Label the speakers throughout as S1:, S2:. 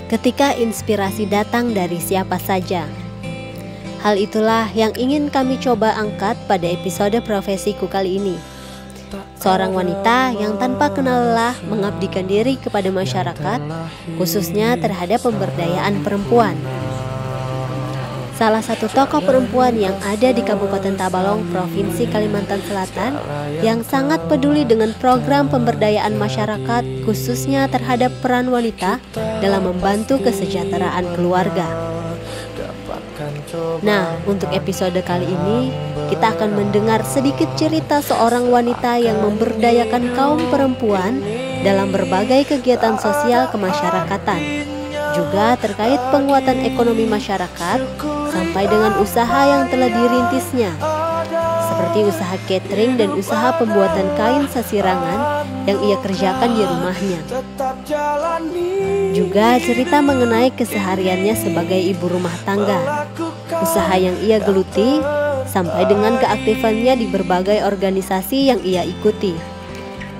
S1: Ketika inspirasi datang dari siapa saja. Hal itulah yang ingin kami coba angkat pada episode profesiku kali ini. Seorang wanita yang tanpa kenal lelah mengabdikan diri kepada masyarakat, khususnya terhadap pemberdayaan perempuan. Salah satu tokoh perempuan yang ada di Kabupaten Tabalong, Provinsi Kalimantan Selatan, yang sangat peduli dengan program pemberdayaan masyarakat, khususnya terhadap peran wanita dalam membantu kesejahteraan keluarga. Nah, untuk episode kali ini, kita akan mendengar sedikit cerita seorang wanita yang memberdayakan kaum perempuan dalam berbagai kegiatan sosial kemasyarakatan, juga terkait penguatan ekonomi masyarakat, sampai dengan usaha yang telah dirintisnya, seperti usaha catering dan usaha pembuatan kain sasirangan yang ia kerjakan di rumahnya. Juga cerita mengenai kesehariannya sebagai ibu rumah tangga, usaha yang ia geluti, sampai dengan keaktifannya di berbagai organisasi yang ia ikuti,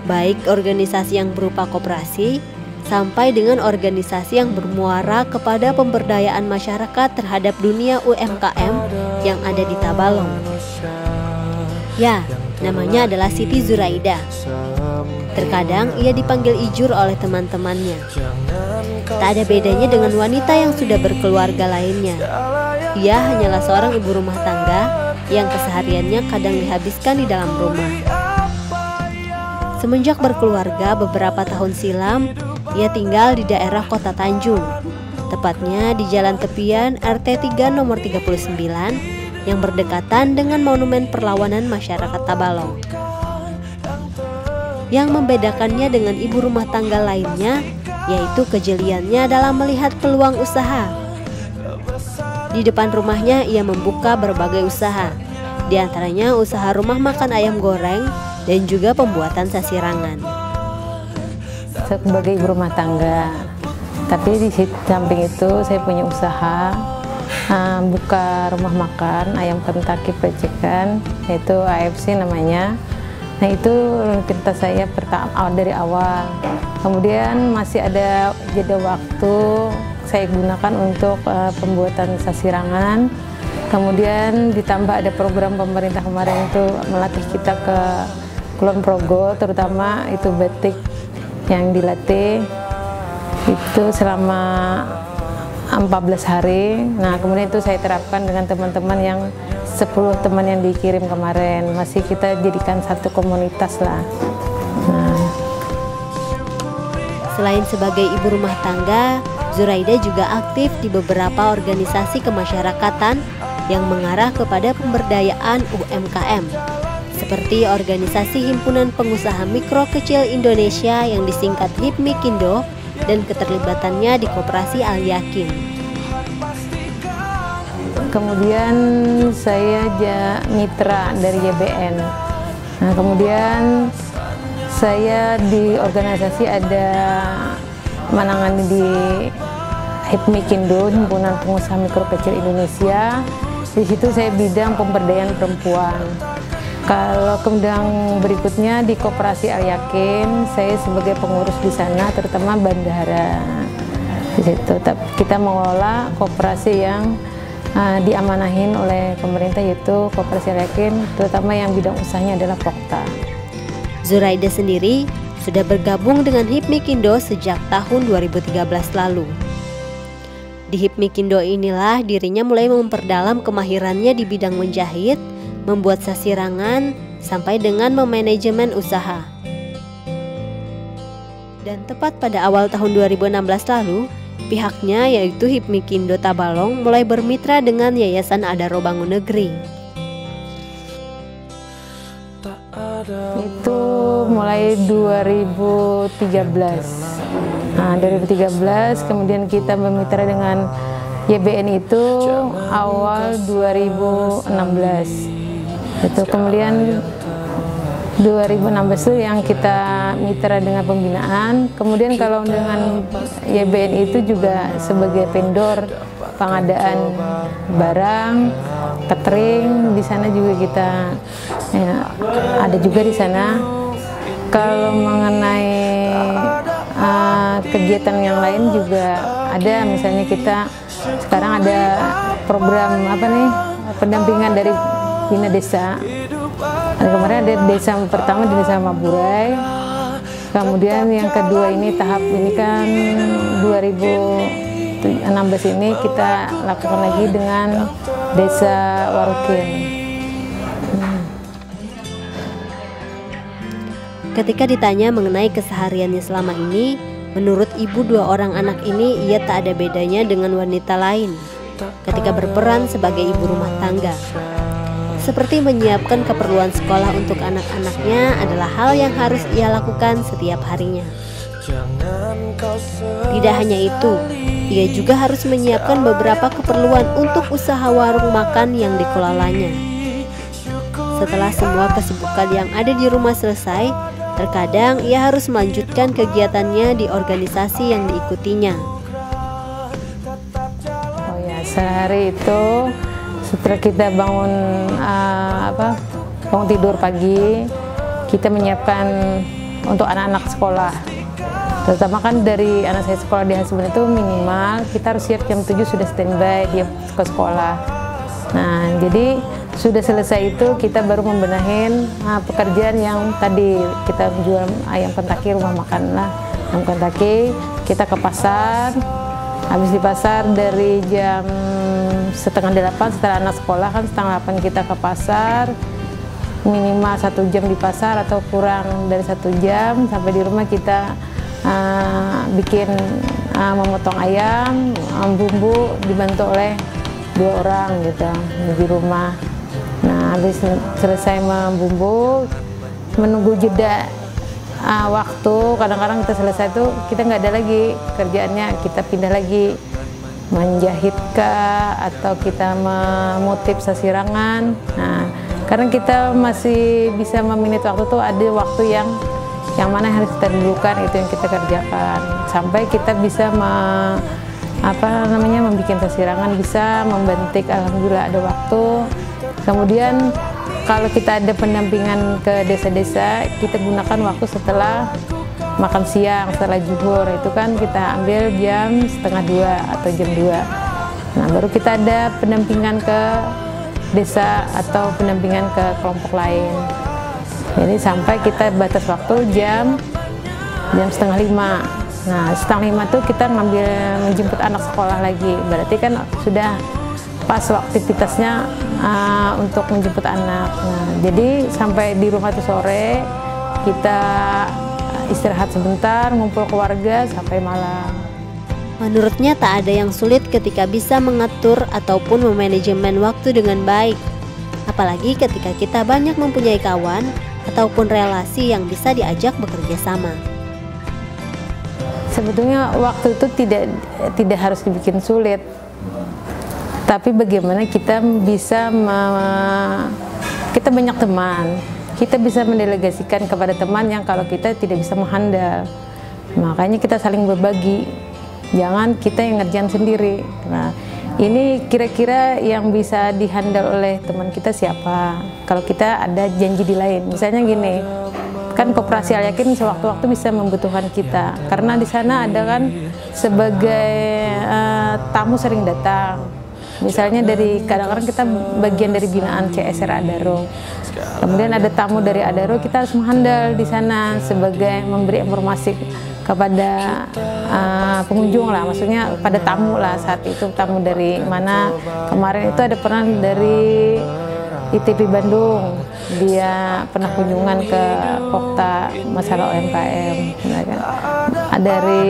S1: baik organisasi yang berupa koperasi, sampai dengan organisasi yang bermuara kepada pemberdayaan masyarakat terhadap dunia UMKM yang ada di Tabalong. Ya, namanya adalah Siti Zuraida. Terkadang ia dipanggil Ijur oleh teman-temannya. Tak ada bedanya dengan wanita yang sudah berkeluarga lainnya. Ia hanyalah seorang ibu rumah tangga yang kesehariannya kadang dihabiskan di dalam rumah. Semenjak berkeluarga beberapa tahun silam, ia tinggal di daerah Kota Tanjung, tepatnya di Jalan Tepian RT 3 nomor 39 yang berdekatan dengan Monumen Perlawanan Masyarakat Tabalong. Yang membedakannya dengan ibu rumah tangga lainnya, yaitu kejeliannya dalam melihat peluang usaha. Di depan rumahnya ia membuka berbagai usaha, di antaranya usaha rumah makan ayam goreng dan juga pembuatan sasirangan.
S2: Sebagai ibu rumah tangga, tapi di samping itu saya punya usaha buka rumah makan ayam Kentucky Fried Chicken, yaitu AFC namanya. Nah, itu cerita saya pertama dari awal. Kemudian masih ada jeda waktu saya gunakan untuk pembuatan sasirangan. Kemudian ditambah ada program pemerintah kemarin itu melatih kita ke Kulon Progo, terutama itu batik yang dilatih itu selama 14 hari. Nah, kemudian itu saya terapkan dengan teman-teman yang 10 teman yang dikirim kemarin. Masih kita jadikan satu komunitas lah. Nah.
S1: Selain sebagai ibu rumah tangga, Zuraida juga aktif di beberapa organisasi kemasyarakatan yang mengarah kepada pemberdayaan UMKM, seperti organisasi Himpunan Pengusaha Mikro Kecil Indonesia yang disingkat HIPMIKindo dan keterlibatannya di Koperasi Al-Yakin.
S2: Kemudian saya mitra dari YBN. Nah, kemudian saya di organisasi ada menangani di HIPMIKindo, Himpunan Pengusaha Mikro Kecil Indonesia. Di situ saya bidang pemberdayaan perempuan. Kalau kemudian berikutnya di Koperasi Al-Yakin, saya sebagai pengurus di sana, terutama bandara. Di situ kita mengelola koperasi yang diamanahin oleh pemerintah, yaitu Koperasi Al-Yakin, terutama yang bidang usahanya adalah Pokta.
S1: Zuraida sendiri sudah bergabung dengan HIPMIKindo sejak tahun 2013 lalu. Di HIPMIKindo inilah dirinya mulai memperdalam kemahirannya di bidang menjahit, membuat sasirangan, sampai dengan memanajemen usaha. Dan tepat pada awal tahun 2016 lalu, pihaknya yaitu HIPMIKindo Tabalong mulai bermitra dengan Yayasan Adaro Bangun Negeri.
S2: Itu mulai 2013. Nah, 2013 kemudian kita bermitra dengan YBN itu awal 2016. Itu kemudian 2016 itu yang kita mitra dengan pembinaan. Kemudian kalau dengan YBN itu juga sebagai vendor pengadaan barang, catering di sana juga kita ada juga di sana. Kalau mengenai kegiatan yang lain juga ada, misalnya kita sekarang ada program pendampingan dari Bina Desa. Kemarin ada desa pertama di Desa Maburai, kemudian yang kedua ini tahap ini kan 2016 ini kita lakukan lagi dengan Desa Warukin.
S1: Ketika ditanya mengenai kesehariannya selama ini, menurut ibu dua orang anak ini, ia tak ada bedanya dengan wanita lain ketika berperan sebagai ibu rumah tangga. Seperti menyiapkan keperluan sekolah untuk anak-anaknya adalah hal yang harus ia lakukan setiap harinya. Tidak hanya itu, ia juga harus menyiapkan beberapa keperluan untuk usaha warung makan yang dikelolanya. Setelah semua kesibukan yang ada di rumah selesai, terkadang ia harus melanjutkan kegiatannya di organisasi yang diikutinya.
S2: Oh ya, sehari itu setelah kita bangun tidur pagi, kita menyiapkan untuk anak-anak sekolah. Terutama kan dari anak saya sekolah di Hasbun itu minimal kita harus siap jam 7 sudah standby dia ke sekolah. Nah, jadi sudah selesai itu kita baru membenahin pekerjaan yang tadi kita jual ayam Kentucky, rumah makan lah ayam Kentucky. Kita ke pasar, habis di pasar dari jam 7:30 setelah anak sekolah kan 7:30 kita ke pasar, minimal 1 jam di pasar atau kurang dari 1 jam. Sampai di rumah kita bikin memotong ayam, bumbu dibantu oleh 2 orang gitu di rumah. Nah, habis selesai membumbu, menunggu jeda waktu, kadang-kadang kita selesai tuh kita nggak ada lagi kerjaannya, kita pindah lagi menjahit atau kita memutip sasirangan. Nah, karena kita masih bisa meminit waktu tuh, ada waktu yang mana harus kita dulukan, itu yang kita kerjakan sampai kita bisa membuat sasirangan, bisa membentik, alhamdulillah ada waktu. Kemudian kalau kita ada pendampingan ke desa-desa, kita gunakan waktu setelah makan siang, setelah zuhur itu kan kita ambil jam 1:30 atau jam 2. Nah, baru kita ada pendampingan ke desa atau pendampingan ke kelompok lain. Jadi sampai kita batas waktu jam 4:30. Nah, 4:30 tuh kita menjemput anak sekolah lagi. Berarti kan sudah pas aktivitasnya untuk menjemput anak. Nah, jadi sampai di rumah tuh sore, kita istirahat sebentar, ngumpul keluarga sampai malam.
S1: Menurutnya tak ada yang sulit ketika bisa mengatur ataupun memanajemen waktu dengan baik. Apalagi ketika kita banyak mempunyai kawan ataupun relasi yang bisa diajak bekerja sama.
S2: Sebetulnya waktu itu tidak harus dibikin sulit. Tapi bagaimana kita bisa kita banyak teman, kita bisa mendelegasikan kepada teman yang kalau kita tidak bisa menghandle. Makanya kita saling berbagi, jangan kita yang ngerjain sendiri. Nah, ini kira-kira yang bisa dihandle oleh teman kita siapa? Kalau kita ada janji di lain, misalnya gini, kan Koperasi Al Yakin sewaktu-waktu bisa membutuhkan kita, karena di sana ada kan sebagai tamu sering datang. Misalnya dari kadang-kadang kita bagian dari binaan CSR Adaro. Kemudian ada tamu dari Adaro, kita harus menghandle di sana sebagai memberi informasi kepada pengunjung lah, maksudnya pada tamu lah saat itu, tamu dari mana. Kemarin itu ada pernah dari ITP Bandung, dia pernah kunjungan ke Pokta masalah UMKM, dari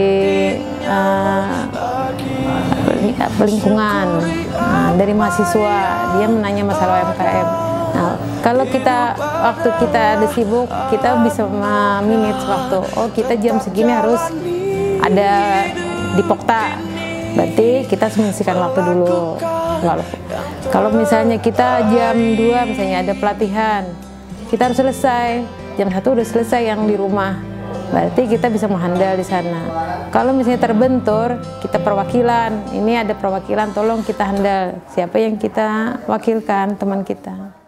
S2: lingkungan, dari mahasiswa, dia menanya masalah UMKM. Nah, kalau waktu kita ada sibuk, kita bisa meminit waktu. Oh, kita jam segini harus ada di Pokta, berarti kita menyisihkan waktu dulu. Kalau misalnya kita jam 2 misalnya ada pelatihan, kita harus selesai jam 1 udah selesai yang di rumah. berarti kita bisa menghandle di sana. Kalau misalnya terbentur, kita perwakilan, ini ada perwakilan, tolong kita handle siapa yang kita wakilkan, teman kita.